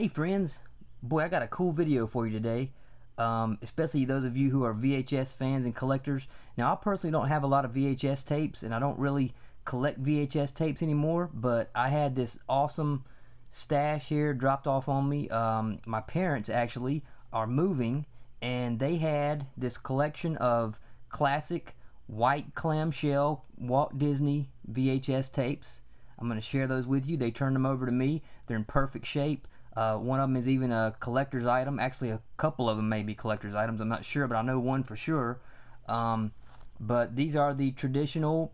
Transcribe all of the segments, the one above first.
Hey friends, boy, I got a cool video for you today, especially those of you who are VHS fans and collectors. Now, I personally don't have a lot of VHS tapes, and I don't really collect VHS tapes anymore, but I had this awesome stash here dropped off on me. My parents actually are moving, and they had this collection of classic white clamshell Walt Disney VHS tapes. I'm going to share those with you. They turned them over to me. They're in perfect shape. One of them is even a collector's item. Actually, a couple of them may be collector's items. I'm not sure, but I know one for sure. But these are the traditional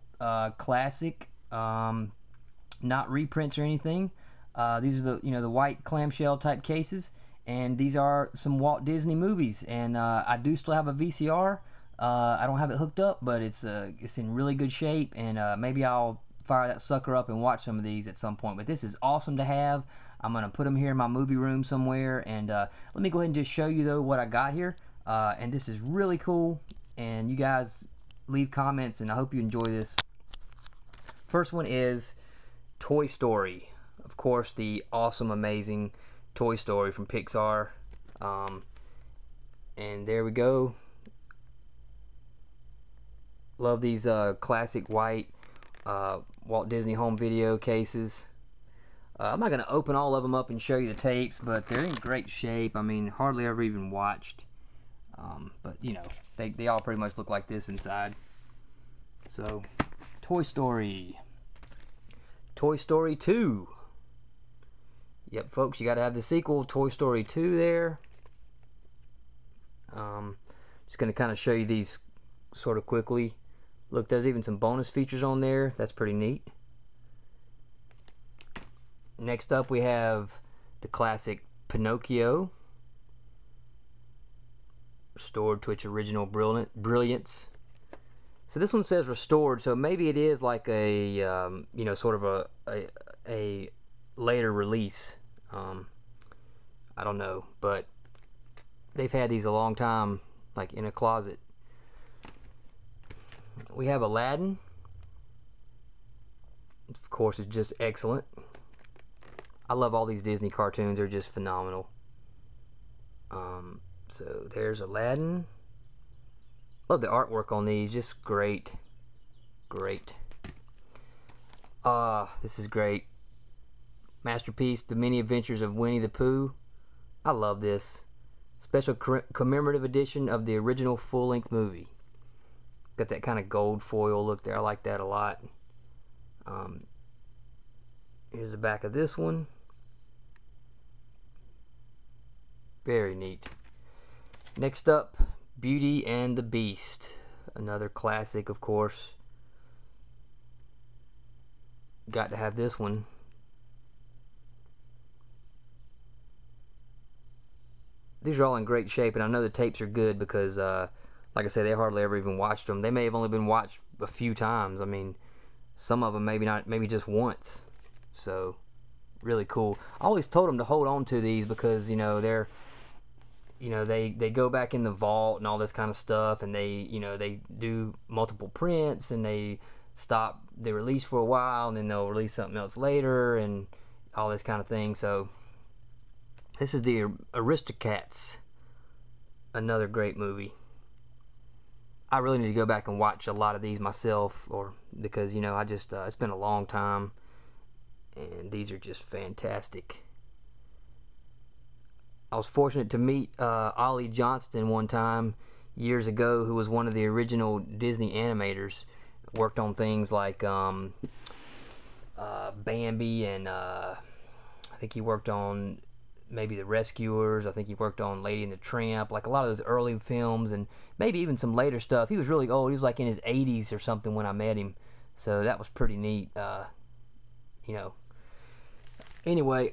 classic, not reprints or anything. These are the white clamshell type cases, and these are some Walt Disney movies. And I do still have a VCR. I don't have it hooked up, but it's in really good shape, and maybe I'll fire that sucker up and watch some of these at some point. But this is awesome to have. I'm going to put them here in my movie room somewhere, and let me go ahead and just show you though what I got here. And this is really cool, and you guys leave comments, and I hope you enjoy this. First one is Toy Story. Of course, the awesome, amazing Toy Story from Pixar. And there we go. Love these classic white Walt Disney home video cases. I'm not going to open all of them up and show you the tapes, but they're in great shape. I mean, hardly ever even watched. But, you know, they all pretty much look like this inside. So, Toy Story. Toy Story 2. Yep, folks, you got to have the sequel, Toy Story 2 there. Just going to kind of show you these sort of quickly. Look, there's even some bonus features on there. That's pretty neat. Next up, we have the classic Pinocchio, restored to its original brilliance. So this one says restored, so maybe it is like a sort of a later release. I don't know, but they've had these a long time, like in a closet. We have Aladdin. Of course, it's just excellent. I love all these Disney cartoons. They're just phenomenal. So there's Aladdin. Love the artwork on these. Just great. Great. This is great. Masterpiece, The Many Adventures of Winnie the Pooh. I love this. Special commemorative edition of the original full-length movie. Got that kind of gold foil look there. I like that a lot. Here's the back of this one. Very neat. Next up, Beauty and the Beast. Another classic, of course. Got to have this one. These are all in great shape, and I know the tapes are good because, like I said, they hardly ever even watched them. They may have only been watched a few times. I mean, some of them maybe just once. So, really cool. I always told them to hold on to these because, they go back in the vault and all this kind of stuff, and they do multiple prints, and they release for a while, and then they'll release something else later, and all this kind of thing. So, this is the Aristocats. Another great movie. I really need to go back and watch a lot of these myself, because I just it's been a long time, and these are just fantastic. I was fortunate to meet Ollie Johnston one time years ago, who was one of the original Disney animators. Worked on things like Bambi, and I think he worked on maybe The Rescuers. I think he worked on Lady and the Tramp, like a lot of those early films, and maybe even some later stuff. He was really old. He was like in his 80s or something when I met him, so that was pretty neat. Anyway,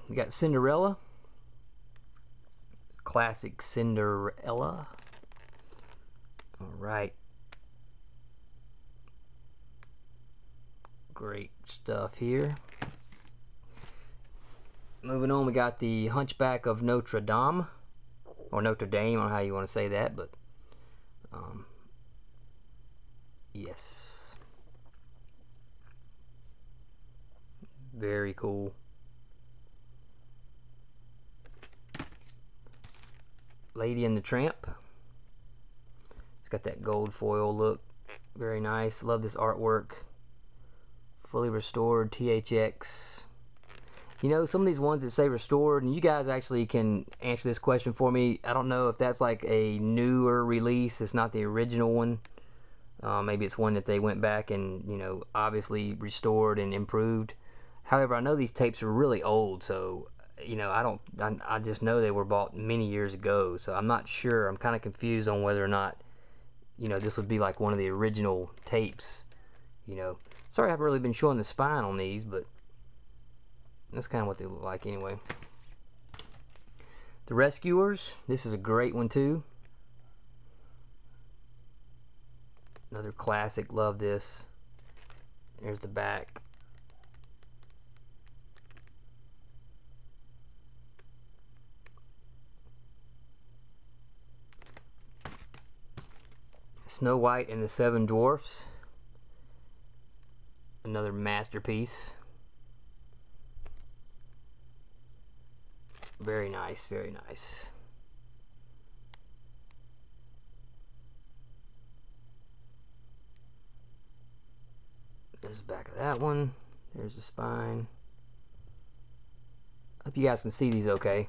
we got Cinderella. Classic Cinderella. Alright. Great stuff here. Moving on, we got the Hunchback of Notre Dame. Or Notre Dame, I don't know how you want to say that, but yes. Very cool. Lady and the Tramp. It's got that gold foil look. Very nice. Love this artwork. Fully restored THX. You know, some of these ones that say restored, and you guys actually can answer this question for me. I don't know if that's like a newer release. It's not the original one. Maybe it's one that they went back and, you know, obviously restored and improved. However, I know these tapes are really old, so, you know, I just know they were bought many years ago, so I'm not sure. I'm kind of confused on whether or not, you know, this would be like one of the original tapes, you know. Sorry I haven't really been showing the spine on these, but that's kind of what they look like anyway. The Rescuers. This is a great one too. Another classic. Love this. There's the back. Snow White and the Seven Dwarfs. Another masterpiece. Very nice, very nice. There's the back of that one. There's the spine. Hope you guys can see these okay.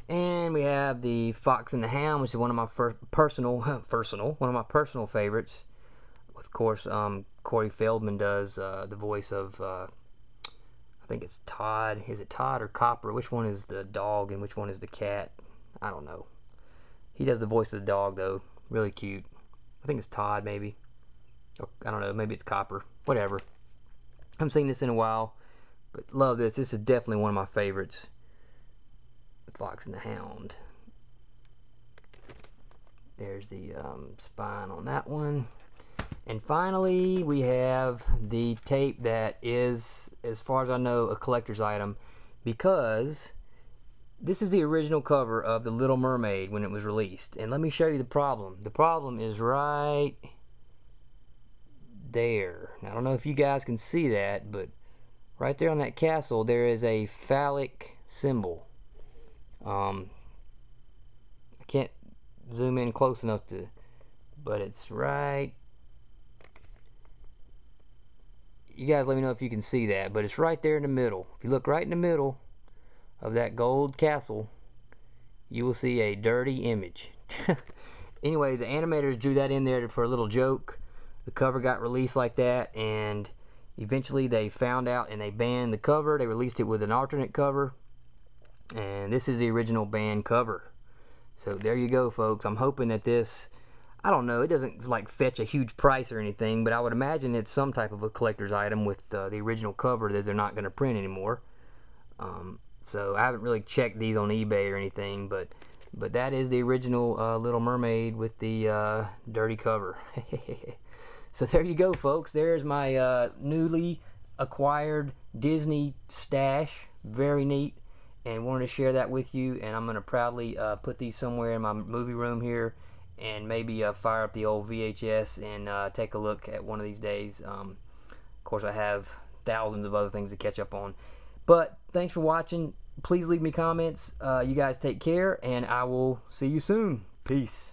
And we have the Fox and the Hound, which is one of my one of my personal favorites. Of course, Corey Feldman does the voice of, I think it's Todd. Is it Todd or Copper? Which one is the dog and which one is the cat? I don't know. He does the voice of the dog, though. Really cute. I think it's Todd, maybe. Or, I don't know. Maybe it's Copper. Whatever. I haven't seen this in a while, but love this. This is definitely one of my favorites. The Fox and the Hound. There's the spine on that one. And finally, we have the tape that is, as far as I know, a collector's item, because this is the original cover of the Little Mermaid when it was released. And let me show you the problem. The problem is right there. Now, I don't know if you guys can see that, but right there on that castle, there is a phallic symbol. I can't zoom in close enough to, but it's right. You guys let me know if you can see that, but it's right there in the middle. If you look right in the middle of that gold castle, you will see a dirty image. Anyway, the animators drew that in there for a little joke. The cover got released like that, and eventually they found out and they banned the cover. They released it with an alternate cover, and this is the original banned cover. So there you go, folks. I'm hoping that this, I don't know, it doesn't like fetch a huge price or anything, but I would imagine it's some type of a collector's item with the original cover that they're not going to print anymore. So I haven't really checked these on eBay or anything, but that is the original Little Mermaid with the dirty cover. So there you go, folks. There's my newly acquired Disney stash. Very neat, and wanted to share that with you. And I'm going to proudly put these somewhere in my movie room here, and maybe fire up the old VHS and take a look at one of these days. Of course, I have thousands of other things to catch up on. But thanks for watching. Please leave me comments. You guys take care, and I will see you soon. Peace.